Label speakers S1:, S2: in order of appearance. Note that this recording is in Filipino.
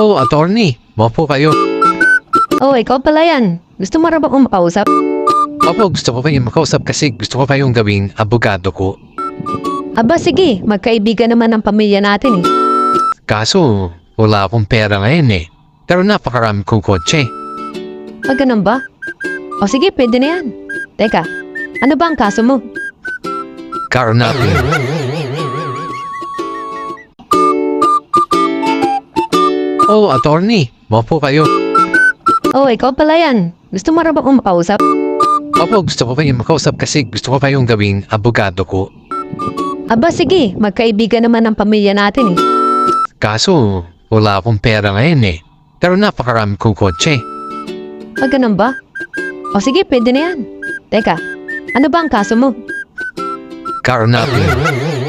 S1: Oh, attorney. Maupo kayo.
S2: Oh, ikaw pala yan. Gusto mo rin ba akong makausap?
S1: Opo, gusto ko pa yung makausap kasi gusto ko pa yung gawing abogado ko.
S2: Aba, sige. Magkaibigan naman ang pamilya natin eh.
S1: Kaso, wala akong pera ngayon eh. Pero napakarami kong kotse.
S2: Ah, ganun ba? O sige, pwede na yan. Teka, ano ba ang kaso mo?
S1: Carnapping. Oh, attorney. Maupo kayo.
S2: Oh, ikaw pala yan. Gusto mo rin ba akong makausap?
S1: Opo, gusto ko pa yung makausap kasi gusto ko pa yung gawing abogado ko.
S2: Aba, sige. Magkaibigan naman ang pamilya natin eh.
S1: Kaso, wala akong pera ngayon eh. Pero napakarami kong kotse.
S2: Ah, ganun ba? O sige, pwede na yan. Teka, ano ba ang kaso mo?
S1: Carnapping.